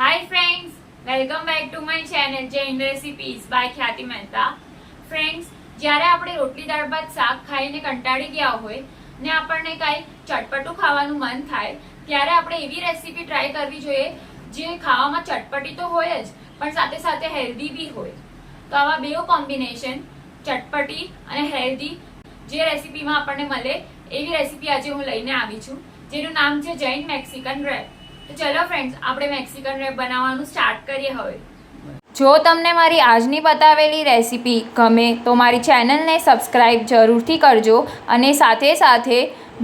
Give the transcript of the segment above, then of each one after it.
Hi friends, welcome back to my channel Jain Recipes by ખ્યાતિ Mehta. Friends, જ્યારે આપણે રોટલી દાળ ભાત શાક ખાઈને કંટાળી ગયા હોય ને આપણને કાંઈ ચટપટું ખાવાનું મન થાય ત્યારે આપણે એવી રેસીપી ટ્રાય કરવી જોઈએ જે ખાવામાં ચટપટી તો હોય જ પણ સાથે સાથે હેલ્ધી બી હોય. તો આવા બે કોમ્બિનેશન ચટપટી અને હેલ્ધી જે રેસીપીમાં આપણને મળે એવી રેસીપી આજે હું લઈને આવી છું, જેનું નામ છે જૈન મેક્સિકન રેપ. તો ચલો ફ્રેન્ડ્સ, આપણે મેક્સિકન રેપ બનાવવાનું સ્ટાર્ટ કરીએ હવે. જો તમને મારી આજની બતાવેલી રેસીપી ગમે તો મારી ચેનલને સબસ્ક્રાઈબ જરૂરથી કરજો અને સાથે સાથે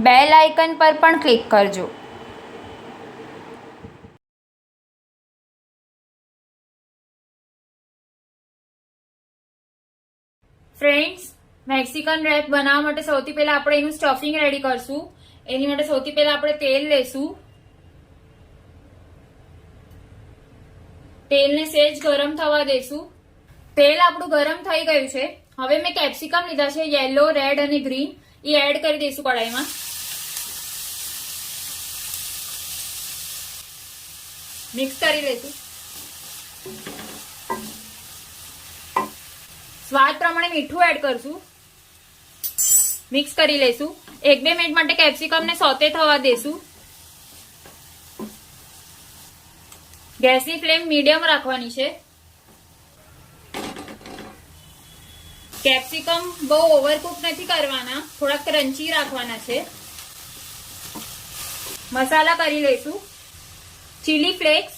બેલ આઇકન પર પણ ક્લિક કરજો. ફ્રેન્ડ્સ, મેક્સિકન રેપ બનાવવા માટે સૌથી પહેલા આપણે એનું સ્ટફિંગ રેડી કરશું. એની માટે સૌથી પહેલા આપણે તેલ લેશું. તેલને સેજ ગરમ થવા દેશું. તેલ આપણું ગરમ થઈ ગયું છે. હવે મેં કેપ્સિકમ લીધા છે, યેલો, રેડ અને ગ્રીન. એ એડ કરી દઈશું કઢાઈમાં. મિક્સ કરી લઈશું. સ્વાદ પ્રમાણે મીઠું એડ કરશું. મિક્સ કરી લઈશું. 1-2 મિનિટ માટે કેપ્સિકમને સોતે થવા દેશું. ગેસની ફ્લેમ મીડિયમ રાખવાની છે. કેપ્સિકમ બહુ ઓવરકુક નથી કરવાના, થોડા ક્રન્ચી રાખવાના છે. મસાલા કરી લઈશું. Chilli flakes,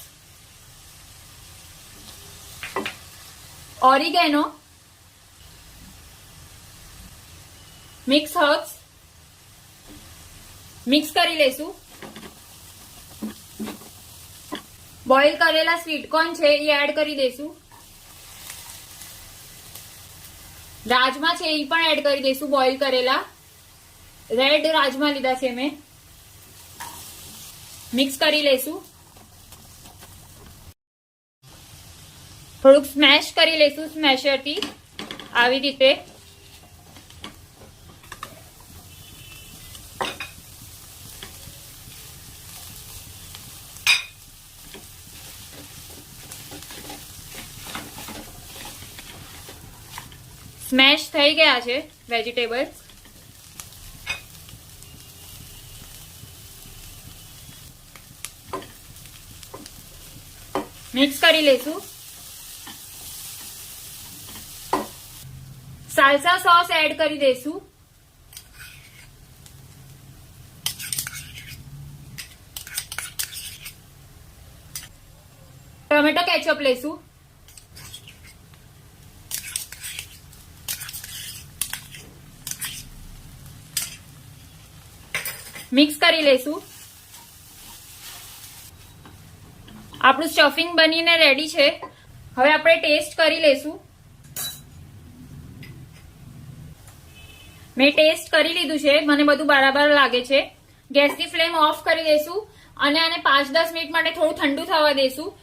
oregano, mix herbs mix કરી લઈશું. બોઇલ કરેલા સ્વીટકોર્ન છે એ એડ કરી દઈશું. રાજમા છે એ પણ એડ કરી દઈશું, બોઇલ કરેલા. રેડ રાજમા લીધા છે મેં. મિક્સ કરી લઈશું. થોડુંક સ્મેશ કરી લઈશું સ્મેશરથી, આવી રીતે. સ્મેશ થઈ ગયા છે વેજીટેબલ્સ. મિક્સ કરી લઈશું. સાલ્સા સોસ એડ કરી દઈશું. ટોમેટો કેચઅપ લઈશું. મિક્સ કરી લઈશું. આપણું સ્ટફિંગ બનીને રેડી છે. હવે આપણે ટેસ્ટ કરી લઈશું. મેં ટેસ્ટ કરી લીધું છે, મને બધું બરાબર લાગે છે. ગેસની ફ્લેમ ઓફ કરી દઈશું અને આને 5-10 મિનિટ માટે થોડું ઠંડુ થવા દઈશું.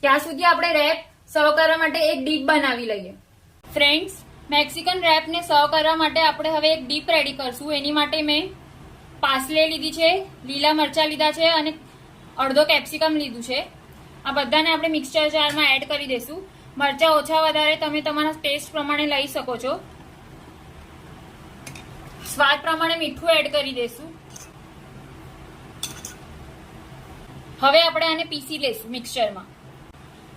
ત્યાં સુધી આપણે રેપ સર્વ કરવા માટે એક ડીપ બનાવી લઈએ. ફ્રેન્ડ્સ, મેક્સિકન રેપને સર્વ કરવા માટે આપણે હવે એક ડીપ રેડી કરશું. એની માટે મેં પાસલે લીધી છે, લીલા મરચા લીધા છે અને અડધો કેપ્સિકમ લીધું છે. આ બધાને આપણે મિક્સચર જારમાં એડ કરી દઈશું. મરચા ઓછા વધારે તમે તમારા ટેસ્ટ પ્રમાણે લઈ શકો છો. સ્વાદ પ્રમાણે મીઠું એડ કરી દઈશું. હવે આપણે આને પીસી લઈશું મિક્સચરમાં.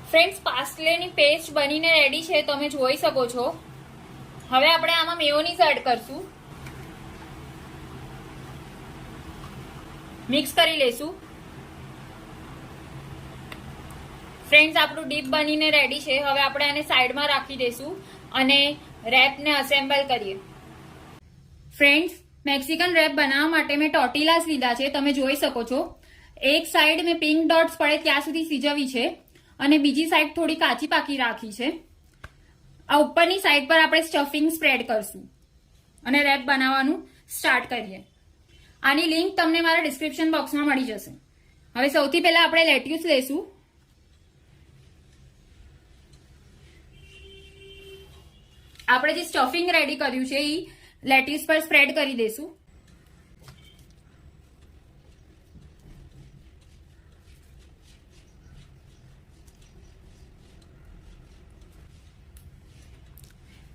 ફ્રેન્ડ્સ, પાસલેની પેસ્ટ બનીને રેડી છે, તમે જોઈ શકો છો. હવે આપણે આમાં મેયોનીઝ એડ કરશું. મિક્સ કરી લઈશું. ફ્રેન્ડ્સ, આપણું ડીપ બનીને રેડી છે. હવે આપણે આને સાઈડમાં રાખી દઈશું અને રેપને અસેમ્બલ કરીએ. ફ્રેન્ડ્સ, મેક્સિકન રેપ બનાવવા માટે મેં ટોર્ટિલાસ લીધા છે, તમે જોઈ શકો છો. એક સાઈડ મેં પિંક ડોટ્સ પડે ત્યાં સુધી સિજવી છે અને બીજી સાઈડ થોડી કાચી પાકી રાખી છે. આ ઉપરની સાઈડ પર આપણે સ્ટફિંગ સ્પ્રેડ કરશું અને રેપ બનાવવાનું સ્ટાર્ટ કરીએ. આની લિંક તમને મારા ડિસ્ક્રિપ્શન બોક્સમાં મળી જશે. હવે સૌથી પહેલા આપણે લેટ્યુસ લઈશું. આપણે જે સ્ટફિંગ રેડી કર્યું છે એ લેટ્યુસ પર સ્પ્રેડ કરી દઈશું.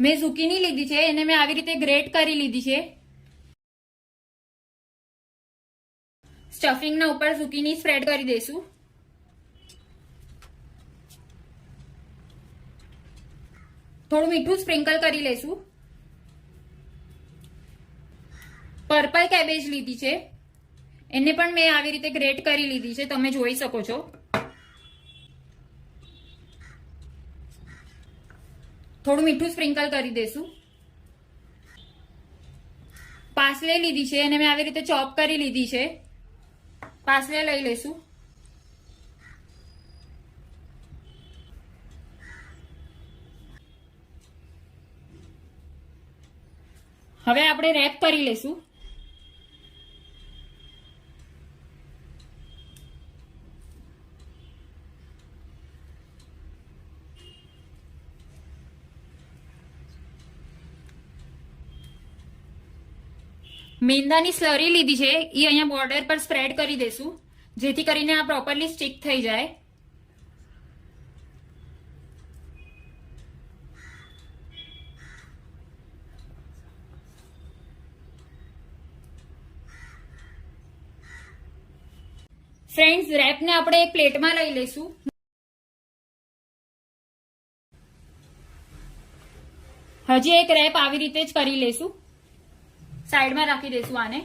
મેં ઝુકીની લીધી છે, એને મેં આવી રીતે ગ્રેટ કરી લીધી છે. સ્ટફિંગના ઉપર ઝુકીની સ્પ્રેડ કરી દઈશું. થોડું મીઠું સ્પ્રિંકલ કરી લઈશું. પર્પલ કેબેજ લીધી છે, એને પણ મેં આવી રીતે ગ્રેટ કરી લીધી છે, તમે જોઈ શકો છો. થોડું મીઠું સ્પ્રિંકલ કરી દઈશું. પાસલે લીધી છે, એને મેં આવી રીતે ચોપ કરી લીધી છે. પાસલે લઈ લઈશું. હવે આપણે રેપ કરી લઈશું. મેંદાની સ્લરી લીધી છે, એ અહીંયા બોર્ડર પર સ્પ્રેડ કરી દઈશું, જેથી કરીને આ પ્રોપરલી સ્ટીક થઈ જાય. ફ્રેન્ડ્સ, રેપને આપણે એક પ્લેટમાં લઈ લઈશું. હજી એક રેપ આવી રીતે જ કરી લઈશું. સાઈડમાં રાખી દઈશું આને.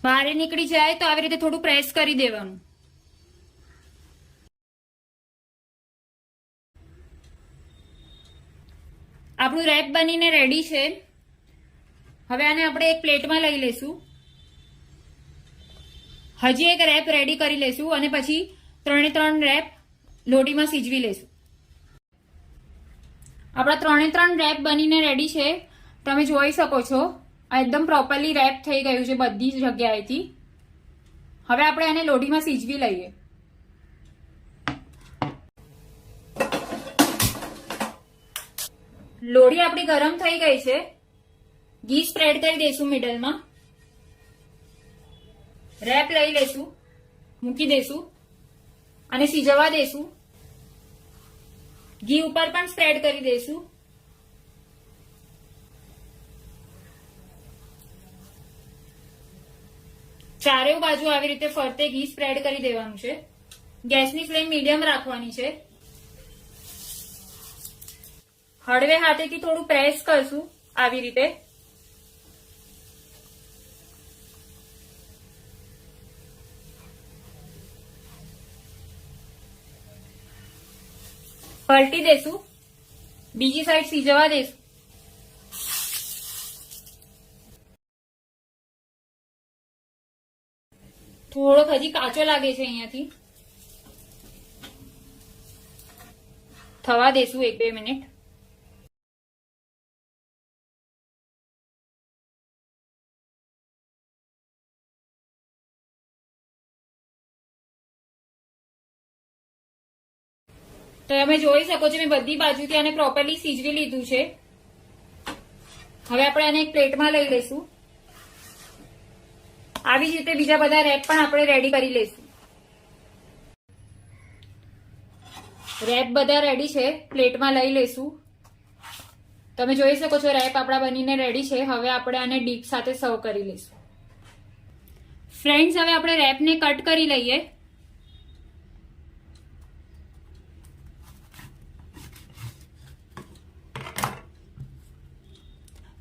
બહાર નીકળી જાય તો આવી રીતે થોડું પ્રેસ કરી દેવાનું. આપણું રેપ બનીને રેડી છે. હવે આને આપણે એક પ્લેટમાં લઈ લઈશું. હજી એક રેપ રેડી કરી લઈશું અને પછી 3 રેપ લોટીમાં સીજવી લઈશું. આપણા 3 રેપ બનીને રેડી છે, તમે જોઈ શકો છો. આ એકદમ પ્રોપરલી રેપ થઈ ગયું છે બધી જગ્યાએથી. હવે આપણે આને લોઢીમાં સીજવી લઈએ. લોઢી આપણી ગરમ થઈ ગઈ છે. ઘી સ્પ્રેડ કરી દઈશું મિડલમાં. રેપ લઈ લઈશું, મૂકી દઈશું અને સીજવા દઈશું. ઘી ઉપર પણ સ્પ્રેડ કરી દઈશું. ચારેય બાજુ આવી રીતે ફરતે ઘી સ્પ્રેડ કરી દેવાનું છે. ગેસની ફ્લેમ મીડિયમ રાખવાની છે. હળવે હાથેથી થોડું પ્રેસ કરશું આવી રીતે. પલટી દેશું, બીજી સાઈડ સીજવા દેશું. થોડોક હજી કાચો લાગે છે, અહીંયાથી થવા દેશું 1-2 મિનિટ. તો તમે જોઈ શકો છો મેં બધી બાજુથી આને પ્રોપરલી સીજવી લીધું છે. હવે આપણે આને એક પ્લેટમાં લઈ લઈશું. આવી જ રીતે બીજા બધા રેપ પણ આપણે રેડી કરી લઈશું. રેપ બધા રેડી છે, પ્લેટમાં લઈ લઈશું. તમે જોઈ શકો છો રેપ આપણા બનીને રેડી છે. હવે આપણે આને ડીપ સાથે સર્વ કરી લઈશું. ફ્રેન્ડ્સ, હવે આપણે રેપને કટ કરી લઈએ.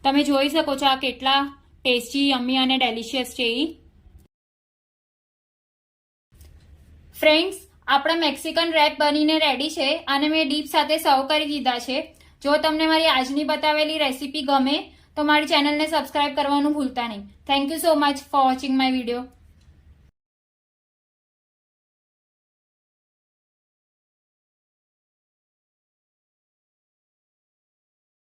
તમે જોઈ શકો છો આ કેટલા ટેસ્ટી, યમ્મી અને ડેલિશિયસ છે. ફ્રેન્ડ્સ, આપણે મેક્સિકન રેપ બનીને રેડી છે અને મેં ડીપ સાથે સર્વ કરી દીધા છે. જો તમને મારી આજની બતાવેલી રેસીપી ગમે તો મારી ચેનલને સબસ્ક્રાઇબ કરવાનું ભૂલતા નહીં. Thank you so much for watching my video.